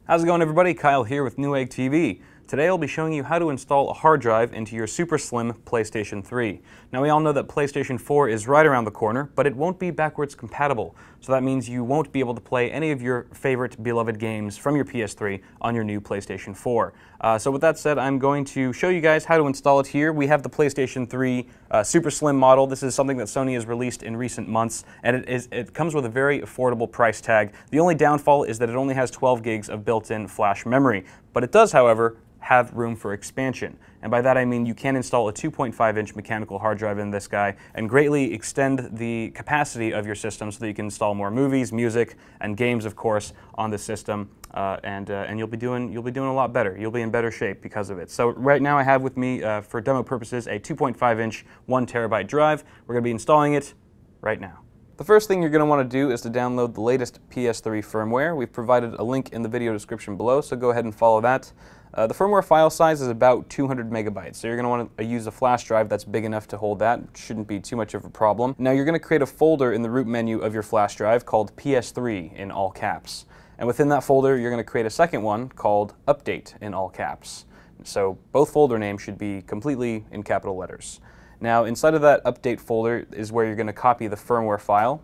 How's it going, everybody? Kyle here with Newegg TV. Today I'll be showing you how to install a hard drive into your Super Slim PlayStation 3. Now we all know that PlayStation 4 is right around the corner, but it won't be backwards compatible. So that means you won't be able to play any of your favorite beloved games from your PS3 on your new PlayStation 4. So with that said, I'm going to show you guys how to install it here. We have the PlayStation 3 Super Slim model. This is something that Sony has released in recent months, and it comes with a very affordable price tag. The only downfall is that it only has 12 gigs of built-in flash memory, but it does, however, have room for expansion. And by that I mean you can install a 2.5-inch mechanical hard drive in this guy and greatly extend the capacity of your system so that you can install more movies, music, and games, of course, on the system. And you'll be doing a lot better. You'll be in better shape because of it. So right now I have with me, for demo purposes, a 2.5-inch 1 terabyte drive. We're going to be installing it right now. The first thing you're going to want to do is to download the latest PS3 firmware. We've provided a link in the video description below, so go ahead and follow that. The firmware file size is about 200 megabytes, so you're going to want to use a flash drive that's big enough to hold that. It shouldn't be too much of a problem. Now you're going to create a folder in the root menu of your flash drive called PS3 in all caps. And within that folder you're going to create a second one called Update in all caps. So both folder names should be completely in capital letters. Now inside of that Update folder is where you're going to copy the firmware file,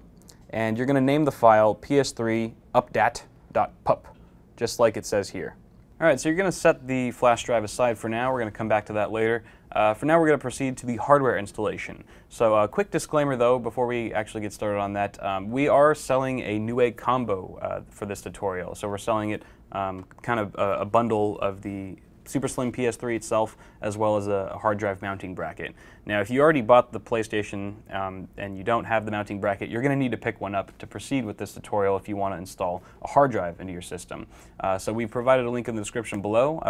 and you're going to name the file PS3 updat.pup, just like it says here. Alright, so you're going to set the flash drive aside for now. We're going to come back to that later. For now we're going to proceed to the hardware installation. So a quick disclaimer though, before we actually get started on that, we are selling a Newegg combo for this tutorial. So we're selling it kind of a bundle of the Super Slim PS3 itself, as well as a hard drive mounting bracket. Now, if you already bought the PlayStation and you don't have the mounting bracket, you're going to need to pick one up to proceed with this tutorial if you want to install a hard drive into your system. So we've provided a link in the description below.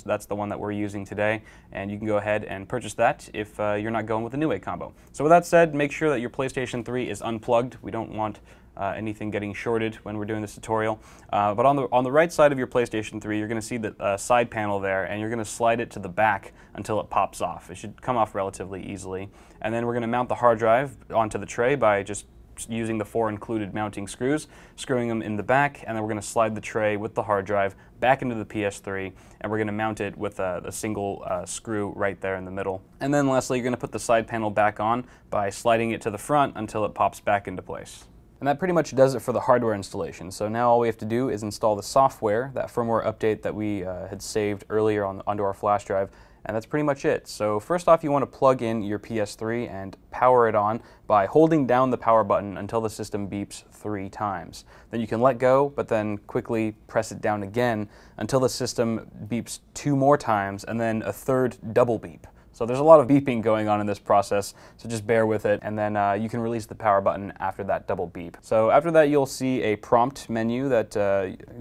That's the one that we're using today, and you can go ahead and purchase that if you're not going with the Newegg combo. So with that said, make sure that your PlayStation 3 is unplugged. We don't want anything getting shorted when we're doing this tutorial. But on the right side of your PlayStation 3, you're going to see the side panel there, and you're going to slide it to the back until it pops off. It should come off relatively easily. And then we're going to mount the hard drive onto the tray by just using the 4 included mounting screws, screwing them in the back, and then we're going to slide the tray with the hard drive back into the PS3, and we're going to mount it with a single screw right there in the middle. And then lastly, you're going to put the side panel back on by sliding it to the front until it pops back into place. And that pretty much does it for the hardware installation. So now all we have to do is install the software, that firmware update that we had saved earlier onto our flash drive, and that's pretty much it. So first off, you want to plug in your PS3 and power it on by holding down the power button until the system beeps 3 times. Then you can let go, but then quickly press it down again until the system beeps 2 more times, and then a 3rd double beep. So there's a lot of beeping going on in this process, so just bear with it, and then you can release the power button after that double beep. So after that, you'll see a prompt menu that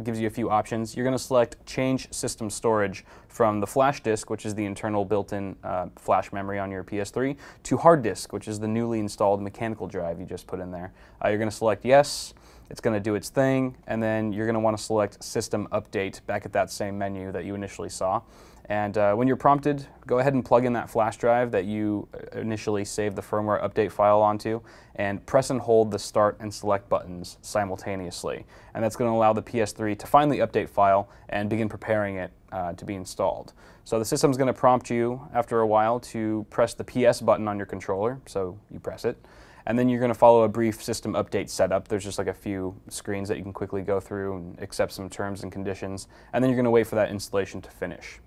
gives you a few options. You're going to select Change System Storage from the flash disk, which is the internal built-in flash memory on your PS3, to hard disk, which is the newly installed mechanical drive you just put in there. You're going to select Yes. It's going to do its thing, and then you're going to want to select System Update back at that same menu that you initially saw. And when you're prompted, go ahead and plug in that flash drive that you initially saved the firmware update file onto, and press and hold the Start and Select buttons simultaneously. And that's going to allow the PS3 to find the update file and begin preparing it to be installed. So the system's going to prompt you after a while to press the PS button on your controller, so you press it. And then you're going to follow a brief system update setup. There's just like a few screens that you can quickly go through and accept some terms and conditions. And then you're going to wait for that installation to finish.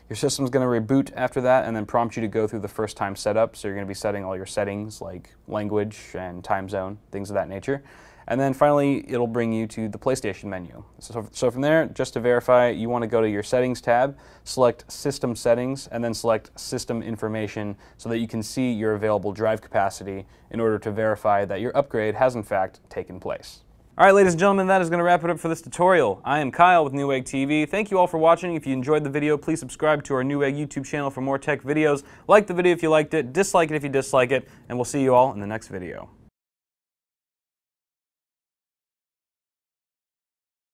Your system's going to reboot after that and then prompt you to go through the first time setup. So you're going to be setting all your settings like language and time zone, things of that nature. And then finally, it'll bring you to the PlayStation menu. So from there, just to verify, you want to go to your Settings tab, select System Settings, and then select System Information so that you can see your available drive capacity in order to verify that your upgrade has in fact taken place. Alright, ladies and gentlemen, that is going to wrap it up for this tutorial. I am Kyle with Newegg TV. Thank you all for watching. If you enjoyed the video, please subscribe to our Newegg YouTube channel for more tech videos. Like the video if you liked it, dislike it if you dislike it, and we'll see you all in the next video.